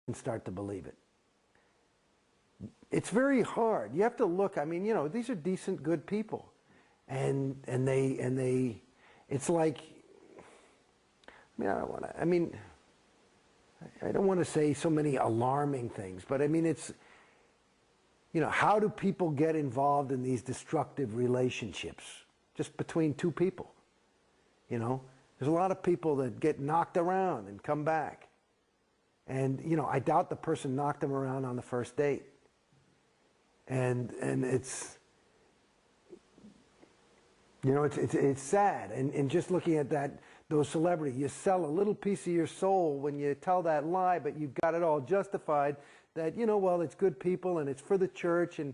and start to believe it. It's very hard. You have to look. I mean, you know, these are decent, good people, and they. It's like. I mean, I don't want to. I mean, I don't want to say so many alarming things, but I mean, it's. You know, how do people get involved in these destructive relationships just between two people? You know, there's a lot of people that get knocked around and come back, and you know, I doubt the person knocked them around on the first date. And it's, you know, it's sad. And just looking at those celebrities, you sell a little piece of your soul when you tell that lie, but you've got it all justified that, you know, well, it's good people and it's for the church and,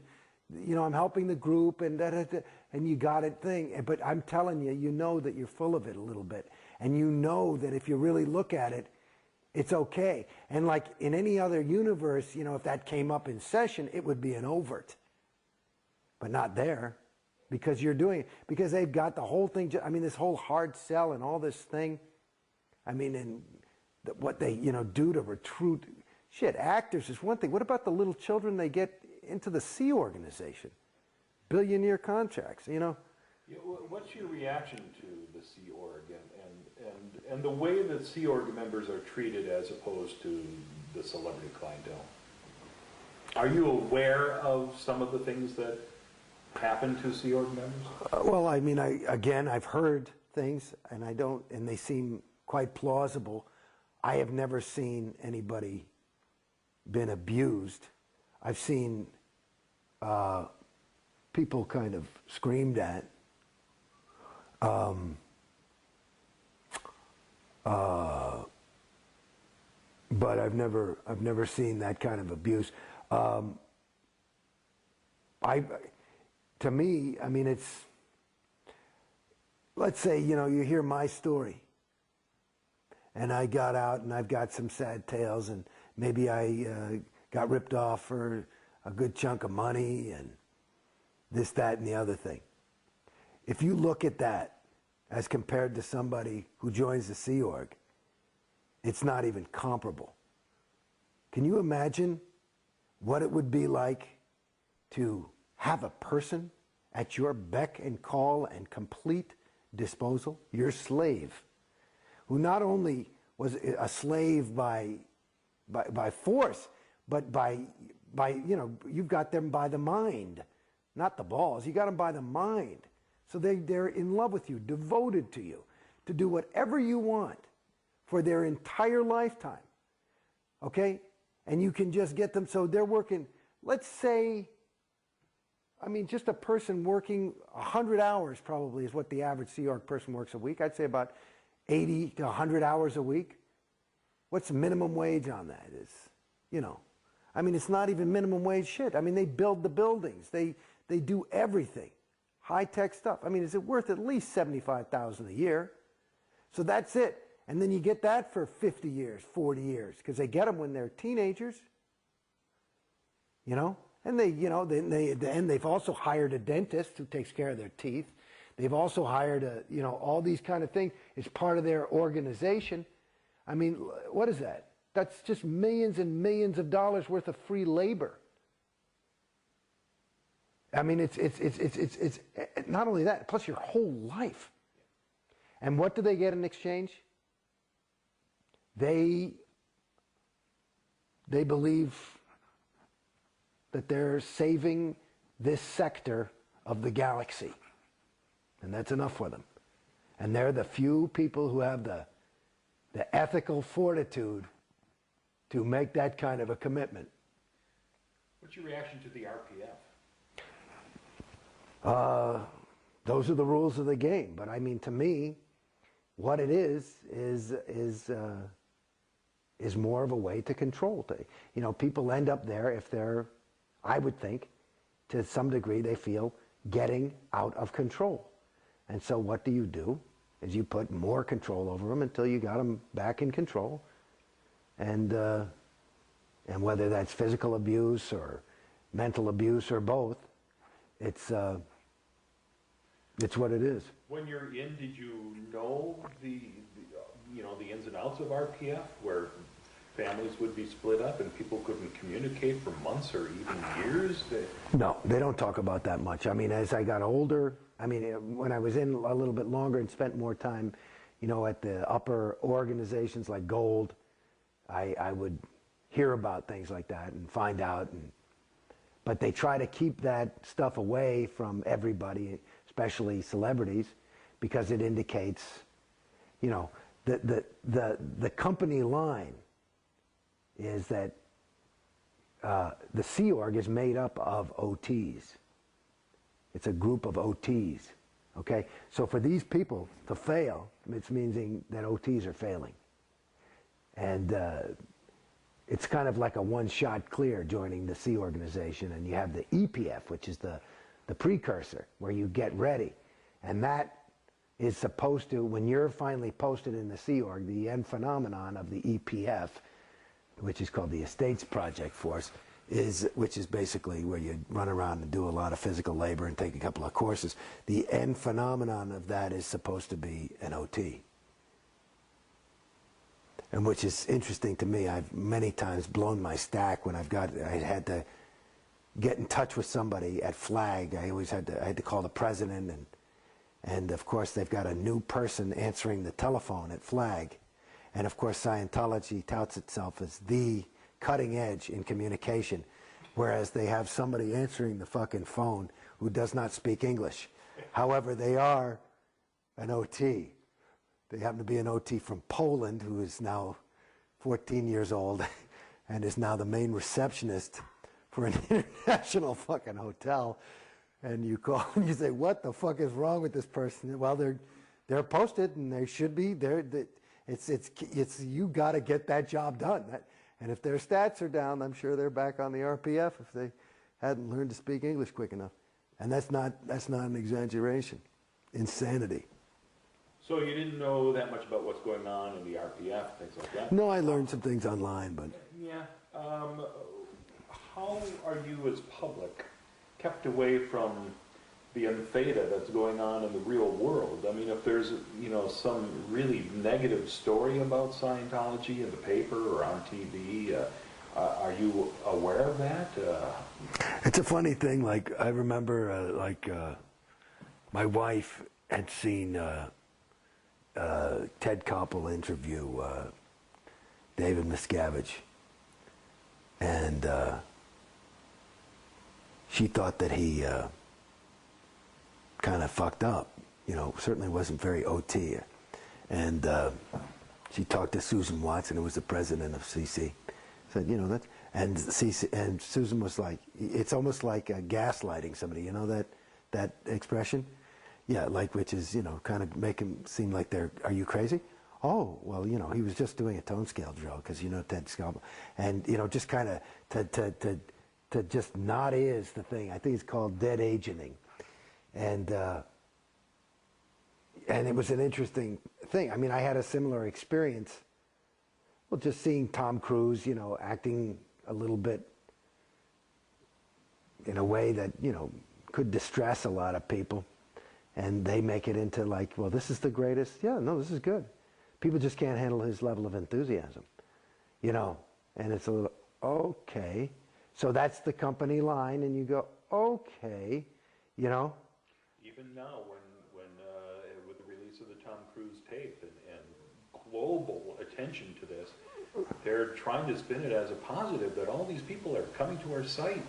you know, I'm helping the group and and you got it thing. But I'm telling you, you know that you're full of it a little bit. And you know that if you really look at it, it's okay. And like in any other universe, you know, if that came up in session, it would be an overt. But not there. Because you're doing it. Because they've got the whole thing. I mean, this whole hard sell and all this thing. I mean, and what they, you know, do to recruit. Shit, actors is one thing. What about the little children they get into the Sea Organization? Billionaire contracts, you know? Yeah, what's your reaction to the Sea Org and the way that Sea Org members are treated as opposed to the celebrity clientele? Are you aware of some of the things that happen to Sea Org members? Well, I mean, I've heard things, and and they seem quite plausible. I have never seen anybody been abused. I've seen people kind of screamed at. But I've never seen that kind of abuse. To me, I mean, it's, let's say, you know, you hear my story, and I got out and I've got some sad tales, and maybe I got ripped off for a good chunk of money and this, that, and the other thing. If you look at that as compared to somebody who joins the Sea Org, it's not even comparable. Can you imagine what it would be like to have a person at your beck and call and complete disposal, your slave, who not only was a slave by force, but by you know, you've got them by the mind, not the balls. You got them by the mind. So they're in love with you, devoted to you, to do whatever you want for their entire lifetime. Okay? And you can just get them, so they're working, let's say, I mean, just a person working 100 hours probably is what the average Sea Org person works a week. I'd say about 80 to 100 hours a week. What's the minimum wage on that? Is, you know, I mean, it's not even minimum wage shit. I mean, they build the buildings. They do everything. High-tech stuff. I mean, is it worth at least $75,000 a year? So that's it. And then you get that for 50 years, 40 years, because they get them when they're teenagers. You know? And they've also hired a dentist who takes care of their teeth. They've also hired all these kind of things. It's part of their organization. I mean, what is that? That's just millions and millions of dollars worth of free labor. I mean, it's not only that, plus your whole life. And what do they get in exchange? They believe that they're saving this sector of the galaxy. And that's enough for them. And they're the few people who have the ethical fortitude to make that kind of a commitment. What's your reaction to the RPF? Those are the rules of the game. But I mean, to me, what it is more of a way to control. You know, people end up there if they're, I would think, to some degree they feel getting out of control. And so what do? Is you put more control over them until you got them back in control. And whether that's physical abuse or mental abuse or both, it's what it is. When you're in, did you know the ins and outs of RPF, where families would be split up and people couldn't communicate for months or even years? No, they don't talk about that much. I mean, as I got older, I mean, when I was in a little bit longer and spent more time, you know, at the upper organizations like Gold, I would hear about things like that and find out. But they try to keep that stuff away from everybody, especially celebrities, because it indicates, you know, the company line is that the Sea Org is made up of OTs. It's a group of OTs, okay? So for these people to fail, it's meaning that OTs are failing. And it's kind of like a one-shot clear joining the Sea organization, and you have the EPF, which is the precursor, where you get ready. And that is supposed to, when you're finally posted in the Sea Org, the end phenomenon of the EPF, which is called the Estates Project Force, which is basically where you run around and do a lot of physical labor and take a couple of courses. The end phenomenon of that is supposed to be an OT. And which is interesting to me. I've many times blown my stack when I had to get in touch with somebody at Flag. I had to call the president, and of course they've got a new person answering the telephone at Flag. And of course Scientology touts itself as the cutting edge in communication, whereas they have somebody answering the fucking phone who does not speak English. However, they are an OT. They happen to be an OT from Poland who is now 14 years old and is now the main receptionist for an international fucking hotel. And you call and you say, what the fuck is wrong with this person? Well, they're posted and they should be. It's you got to get that job done. And if their stats are down, I'm sure they're back on the RPF if they hadn't learned to speak English quick enough. And that's not an exaggeration. Insanity. So you didn't know that much about what's going on in the RPF, things like that? No, I learned some things online, but... Yeah. How are you as public kept away from the untheta that's going on in the real world? I mean, if there's, you know, some really negative story about Scientology in the paper or on TV, are you aware of that? It's a funny thing. Like, I remember, my wife had seen Ted Koppel interview David Miscavige, and she thought that he kind of fucked up, you know, certainly wasn't very OT. And she talked to Susan Watson, who was the president of CC. Said, you know, that, and Susan was like, it's almost like gaslighting somebody, you know that expression? Yeah, like, which is, you know, kind of make them seem like are you crazy? Oh, well, you know, he was just doing a tone scale drill, because, you know, Ted Koppel. And, you know, just kind of to just not is the thing. I think it's called dead agenting. And it was an interesting thing. I mean, I had a similar experience. Well, just seeing Tom Cruise, you know, acting a little bit in a way that, you know, could distress a lot of people. And they make it into like, well, this is the greatest. Yeah, no, this is good. People just can't handle his level of enthusiasm, you know. And it's a little, okay. So that's the company line, and you go, okay, you know. Even now, when with the release of the Tom Cruise tape and global attention to this, they're trying to spin it as a positive that all these people are coming to our site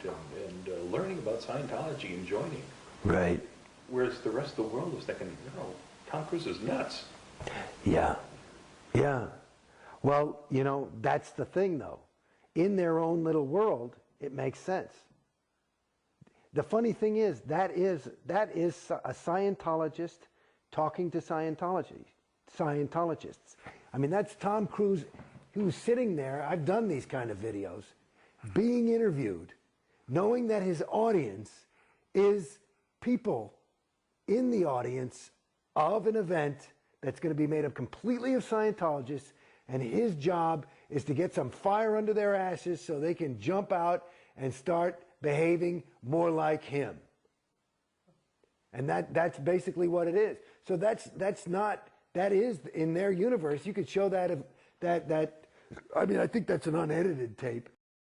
and learning about Scientology and joining. Right. Whereas the rest of the world was thinking, no, Tom Cruise is nuts. Yeah. Yeah. Well, you know, that's the thing, though. In their own little world, it makes sense. The funny thing is that is a Scientologist talking to Scientologists. I mean, that's Tom Cruise, who's sitting there. I've done these kind of videos, being interviewed, knowing that his audience is people in the audience of an event that's going to be made up completely of Scientologists, and his job is to get some fire under their asses so they can jump out and start behaving more like him. And that's basically what it is. So that is in their universe. You could show that I mean, I think that's an unedited tape.